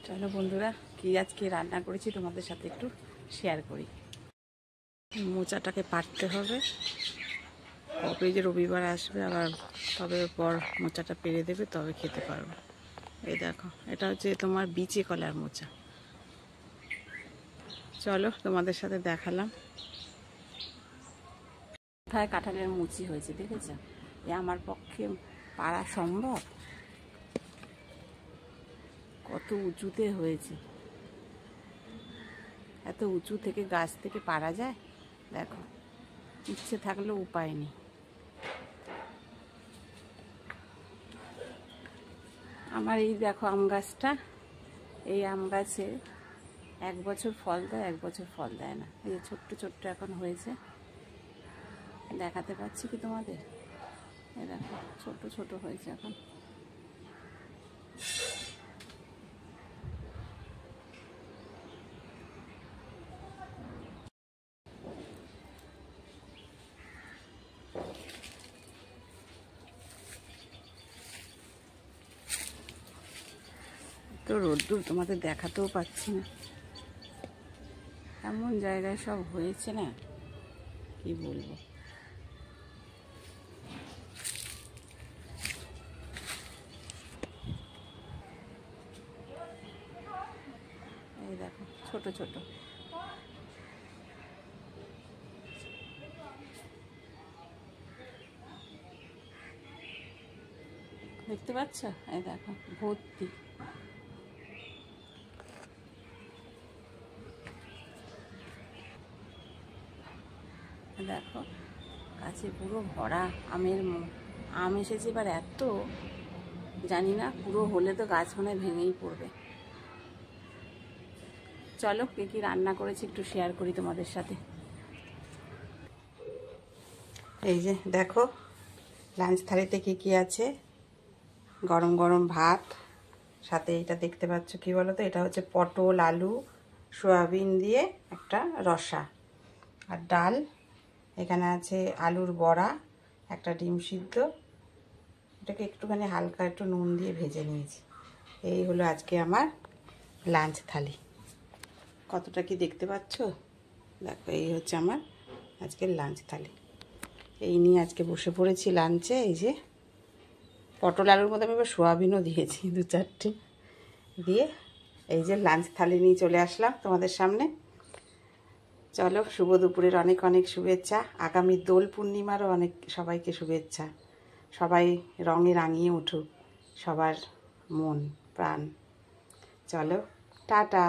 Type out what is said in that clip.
চলো বন্ধুরা, কি আজকে রান্না করেছি তোমাদের সাথে একটু শেয়ার করি। মোচাটাকে পাড়তে হবে, কবে যে রবিবার আসবে আবার, তবে পর মোচাটা পেরে দেবে, তবে খেতে পারবো। এই দেখো, এটা হচ্ছে তোমার বিচি কলার মোচা। চলো তোমাদের সাথে দেখালাম। কোথায় কাঁঠালের মুচি হয়েছে দেখেছ? এ আমার পক্ষে পাড়া সম্ভব? কত উঁচুতে হয়েছে, এত উঁচু থেকে গাছ থেকে পারা যায়? দেখো, ইচ্ছে থাকলেও উপায় নেই। আমার এই দেখো আম গাছটা, এই আম গাছে এক বছর ফল দেয়, এক বছর ফল দেয় না। এই যে ছোট্ট ছোট্ট এখন হয়েছে, দেখাতে পাচ্ছি কি তোমাদের? এই দেখো ছোট ছোট হয়েছে এখন। তো রোদ্দুর তোমাদের দেখাতেও পাচ্ছি না, এমন জায়গায় সব হয়েছে না, কি বলবো। এই দেখো ছোট ছোট, দেখতে পাচ্ছ? এই দেখো ভর্তি। দেখো গাছে পুরো ভরা আমের আম এসেছে। এবার এত জানি না, পুরো হলে তো গাছ মনে ভেঙেই পড়বে। চলো কে কি রান্না করেছি একটু শেয়ার করি তোমাদের সাথে। এই যে দেখো লাঞ্চ থালিতে কি কি আছে। গরম গরম ভাত, সাথে এটা দেখতে পাচ্ছ কি বলো তো, এটা হচ্ছে পটল আলু সয়াবিন দিয়ে একটা রসা, আর ডাল। এখানে আছে আলুর বড়া, একটা ডিম সিদ্ধ। এটাকে একটুখানি হালকা একটু নুন দিয়ে ভেজে নিয়েছি। এই হলো আজকে আমার লাঞ্চ থালি। কতটা কি দেখতে পাচ্ছ? দেখো এই হচ্ছে আমার আজকের লাঞ্চ থালি। এই নিয়ে আজকে বসে পড়েছি লাঞ্চে। এই যে পটল আলুর মধ্যে আমি এবার সোয়াবিনও দিয়েছি, 2-4টে দিয়ে এই যে লাঞ্চ থালি নিয়ে চলে আসলাম তোমাদের সামনে। চলো, শুভ দুপুরের অনেক অনেক শুভেচ্ছা। আগামী দোল পূর্ণিমারও অনেক সবাইকে শুভেচ্ছা। সবাই রঙে রাঙিয়ে উঠুক সবার মন প্রাণ। চলো টাটা।